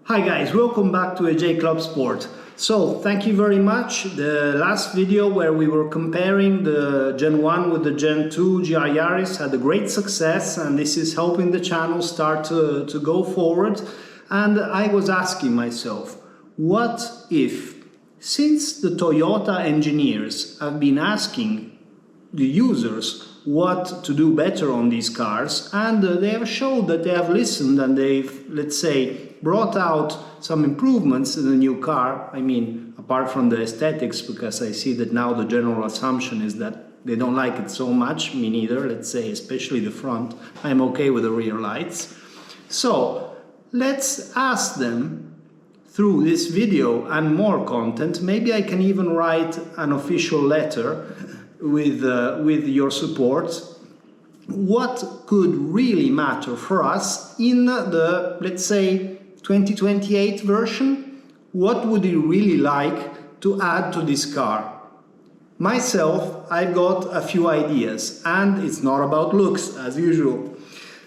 Hi guys, welcome back to ajclubsport. So thank you very much. The last video where we were comparing the Gen 1 with the Gen 2 GR Yaris had a great success, and this is helping the channel start to go forward. And I was asking myself, what if, since the Toyota engineers have been asking the users what to do better on these cars, and they have showed that they have listened and they've, let's say, brought out some improvements in the new car. I mean, apart from the aesthetics, because I see that now the general assumption is that they don't like it so much, me neither, let's say, especially the front. I'm okay with the rear lights. So let's ask them through this video and more content. Maybe I can even write an official letter with your support. What could really matter for us in the, let's say, 2028 version? What would you really like to add to this car? Myself, I've got a few ideas, and it's not about looks as usual.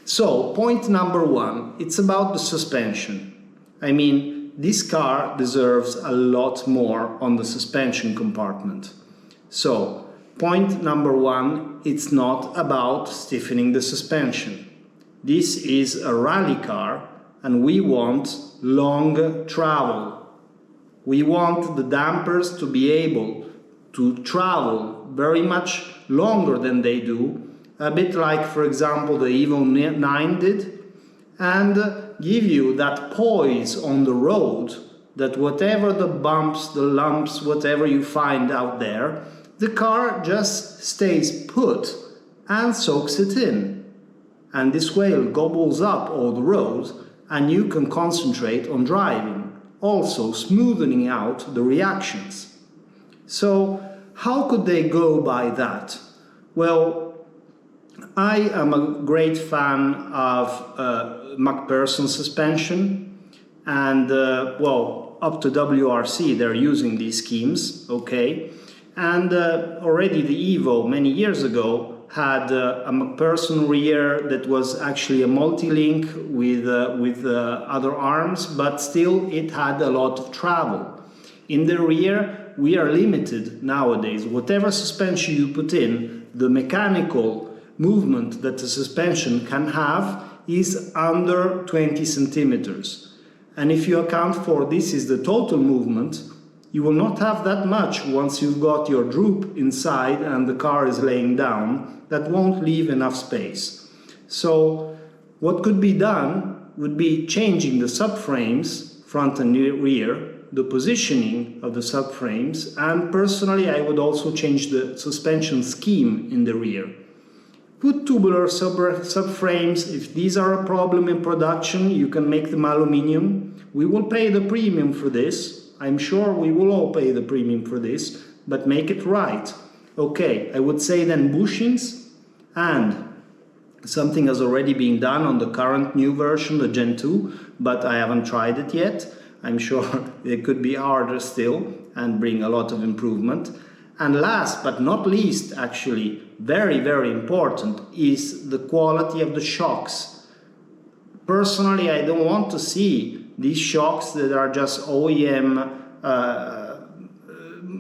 So, point number one, it's about the suspension. I mean, this car deserves a lot more on the suspension compartment. So, point number one, it's not about stiffening the suspension. This is a rally car, and we want long travel. We want the dampers to be able to travel very much longer than they do, a bit like, for example, the Evo 9 did, and give you that poise on the road that whatever the bumps, the lumps, whatever you find out there, the car just stays put and soaks it in. And this way it gobbles up all the road, and you can concentrate on driving, also smoothing out the reactions. So how could they go by that? Well, I am a great fan of McPherson suspension, and well, up to WRC they're using these schemes, okay? And already the Evo many years ago had a McPherson rear that was actually a multi-link with other arms, but still it had a lot of travel. In the rear, we are limited nowadays. Whatever suspension you put in, the mechanical movement that the suspension can have is under 20 centimeters. And if you account for this is the total movement, you will not have that much once you've got your droop inside and the car is laying down. That won't leave enough space. So what could be done would be changing the subframes, front and rear, the positioning of the subframes, and personally I would also change the suspension scheme in the rear. Put tubular subframes. If these are a problem in production, you can make them aluminium. We will pay the premium for this. I'm sure we will all pay the premium for this, but make it right. Okay, I would say then bushings, and something has already been done on the current new version, the Gen 2, but I haven't tried it yet. I'm sure it could be harder still and bring a lot of improvement. And last but not least, actually, very, very important, is the quality of the shocks. Personally, I don't want to see these shocks that are just OEM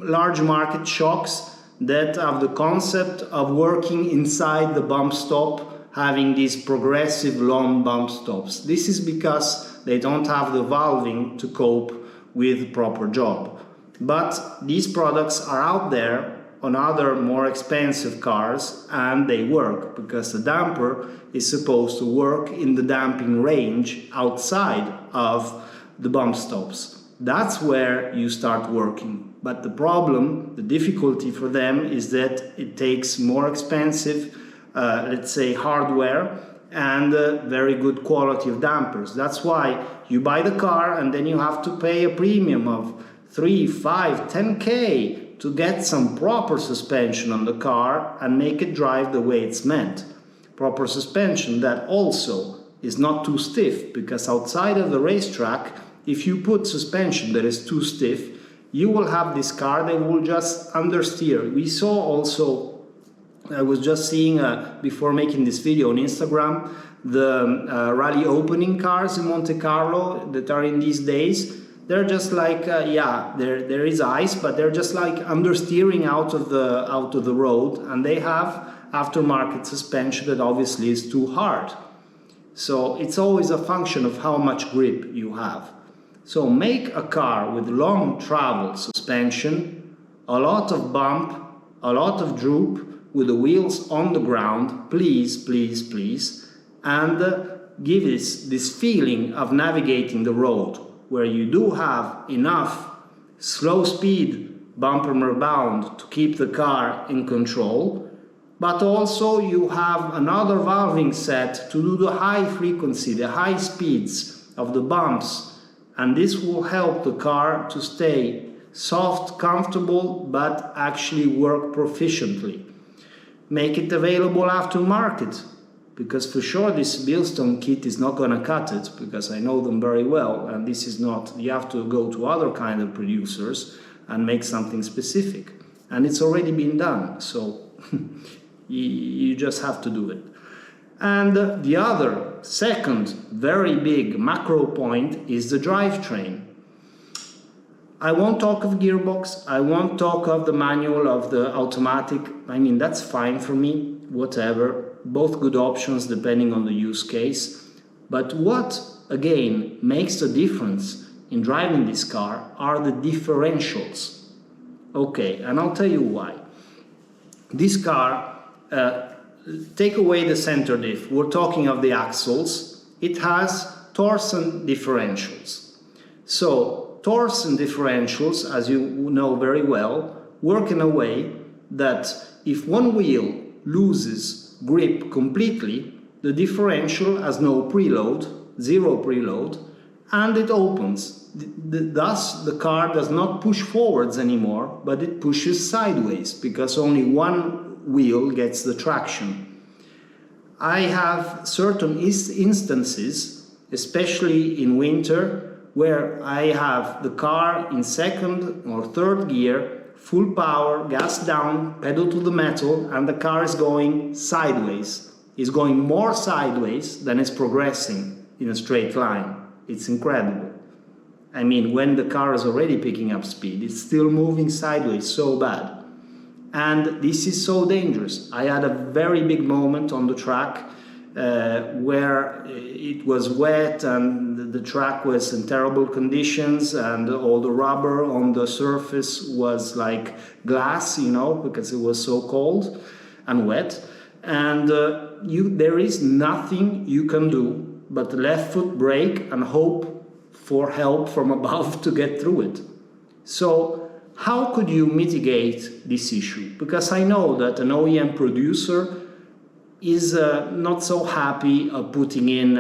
large market shocks that have the concept of working inside the bump stop, having these progressive long bump stops. This is because they don't have the valving to cope with the proper job. But these products are out there on other more expensive cars, and they work because the damper is supposed to work in the damping range outside of the bump stops. That's where you start working. But the problem, the difficulty for them is that it takes more expensive, let's say, hardware and very good quality of dampers. That's why you buy the car and then you have to pay a premium of 3, 5, 10K to get some proper suspension on the car and make it drive the way it's meant. Proper suspension that also is not too stiff, because outside of the racetrack, if you put suspension that is too stiff, you will have this car that will just understeer. We saw also, I was just seeing before making this video on Instagram, the rally opening cars in Monte Carlo that are in these days. They're just like, yeah, there is ice, but they're just like understeering out of the road, and they have aftermarket suspension that obviously is too hard. So it's always a function of how much grip you have. So make a car with long travel suspension, a lot of bump, a lot of droop, with the wheels on the ground, please, please, please, and give this feeling of navigating the road, where you do have enough slow speed bumper rebound to keep the car in control, but also you have another valving set to do the high frequency, the high speeds of the bumps, and this will help the car to stay soft, comfortable, but actually work proficiently. Make it available aftermarket, because for sure this Bilstone kit is not going to cut it, because I know them very well, and this is not, you have to go to other kind of producers and make something specific, and it's already been done, so you just have to do it. And the other, second, very big macro point is the drivetrain. I won't talk of gearbox, I won't talk of the manual, of the automatic. I mean, that's fine for me, whatever. Both good options depending on the use case. But what, again, makes the difference in driving this car are the differentials. Okay, and I'll tell you why. This car, take away the center diff, we're talking of the axles, it has torsion differentials. So, torsion differentials, as you know very well, work in a way that if one wheel loses grip completely, the differential has no preload, zero preload, and it opens. Thus, the car does not push forwards anymore, but it pushes sideways, because only one wheel gets the traction. I have certain instances, especially in winter, where I have the car in second or third gear, full power, gas down, pedal to the metal, and the car is going sideways. It's going more sideways than it's progressing in a straight line. It's incredible. I mean, when the car is already picking up speed, it's still moving sideways so bad. And this is so dangerous. I had a very big moment on the track where it was wet and the track was in terrible conditions, and all the rubber on the surface was like glass, you know, because it was so cold and wet. And there is nothing you can do but left foot brake and hope for help from above to get through it. So how could you mitigate this issue? Because I know that an OEM producer is not so happy of putting in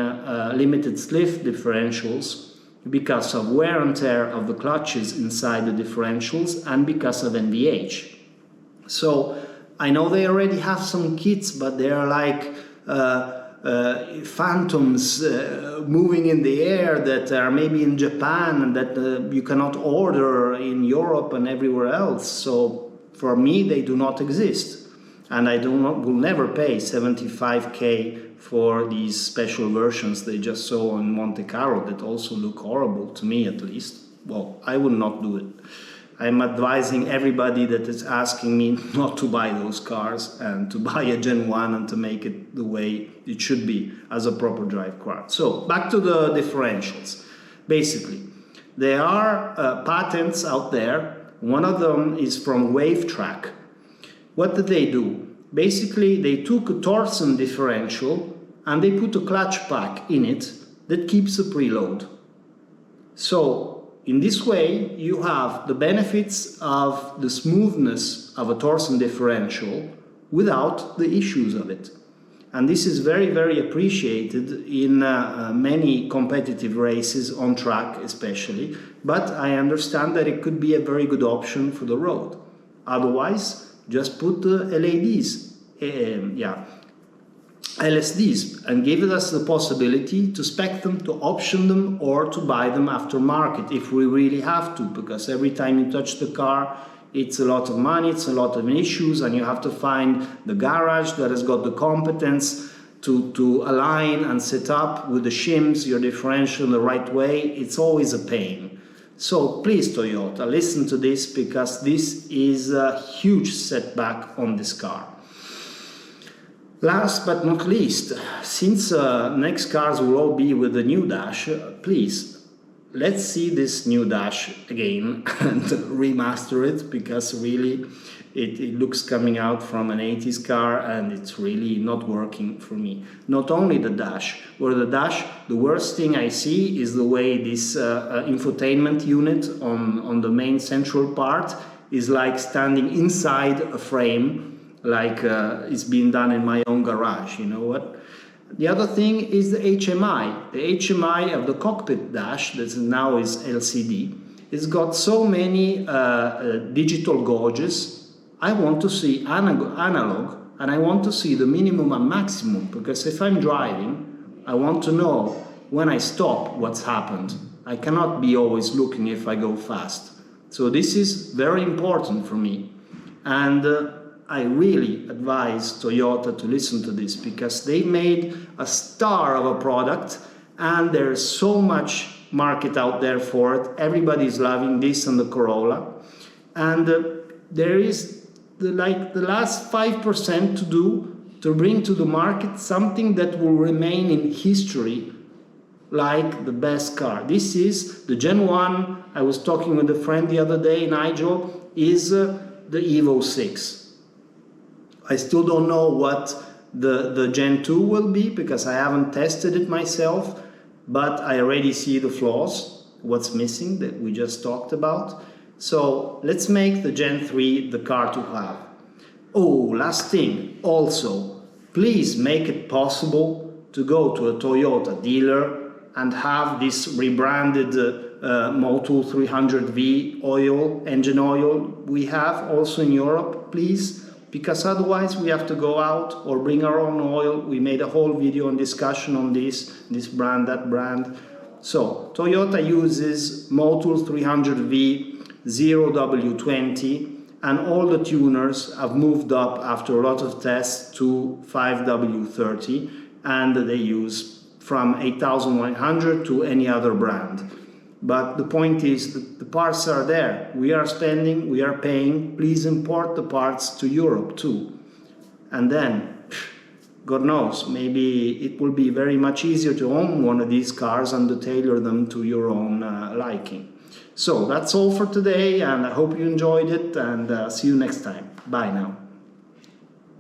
limited slip differentials because of wear and tear of the clutches inside the differentials and because of NVH. So I know they already have some kits, but they are like phantoms moving in the air that are maybe in Japan and that you cannot order in Europe and everywhere else. So for me, they do not exist. And I will never pay 75k for these special versions they just saw on Monte Carlo that also look horrible, to me at least. Well, I would not do it. I'm advising everybody that is asking me not to buy those cars and to buy a Gen 1 and to make it the way it should be as a proper drive car. So, back to the differentials. Basically, there are patents out there. One of them is from WaveTrack. What did they do? Basically, they took a torsion differential and they put a clutch pack in it that keeps a preload. So, in this way, you have the benefits of the smoothness of a torsion differential without the issues of it. And this is very, very appreciated in many competitive races, on track especially, but I understand that it could be a very good option for the road. Otherwise, just put the LSDs and give us the possibility to spec them, to option them, or to buy them aftermarket if we really have to, because every time you touch the car, it's a lot of money, it's a lot of issues, and you have to find the garage that has got the competence to align and set up with the shims your differential in the right way, it's always a pain. So please, Toyota, listen to this, because this is a huge setback on this car. Last but not least, since next cars will all be with the new dash, please, let's see this new dash again and remaster it, because really it looks coming out from an 80s car and it's really not working for me. Not only the dash, the worst thing I see is the way this infotainment unit on the main central part is like standing inside a frame, like it's been done in my own garage, you know what? The other thing is the HMI. The HMI of the cockpit dash, that now is LCD, it's got so many digital gauges. I want to see analog, and I want to see the minimum and maximum, because if I'm driving, I want to know when I stop what's happened. I cannot be always looking if I go fast. So this is very important for me. And I really advise Toyota to listen to this, because they made a star of a product and there's so much market out there for it. Everybody's loving this and the Corolla. And there is the last 5% to do to bring to the market something that will remain in history like the best car. This is the Gen 1. I was talking with a friend the other day, Nigel, is the Evo 6. I still don't know what the Gen 2 will be, because I haven't tested it myself, but I already see the flaws, what's missing that we just talked about. So let's make the Gen 3 the car to have. Oh, last thing, also, please make it possible to go to a Toyota dealer and have this rebranded Motul 300V oil, engine oil we have also in Europe, please, because otherwise we have to go out or bring our own oil. We made a whole video and discussion on this brand, that brand. So Toyota uses Motul 300V 0W20, and all the tuners have moved up after a lot of tests to 5W30, and they use from 8100 to any other brand. But the point is that the parts are there. We are spending, we are paying. Please import the parts to Europe too. And then, God knows, maybe it will be very much easier to own one of these cars and to tailor them to your own liking. So that's all for today, and I hope you enjoyed it, and see you next time. Bye now.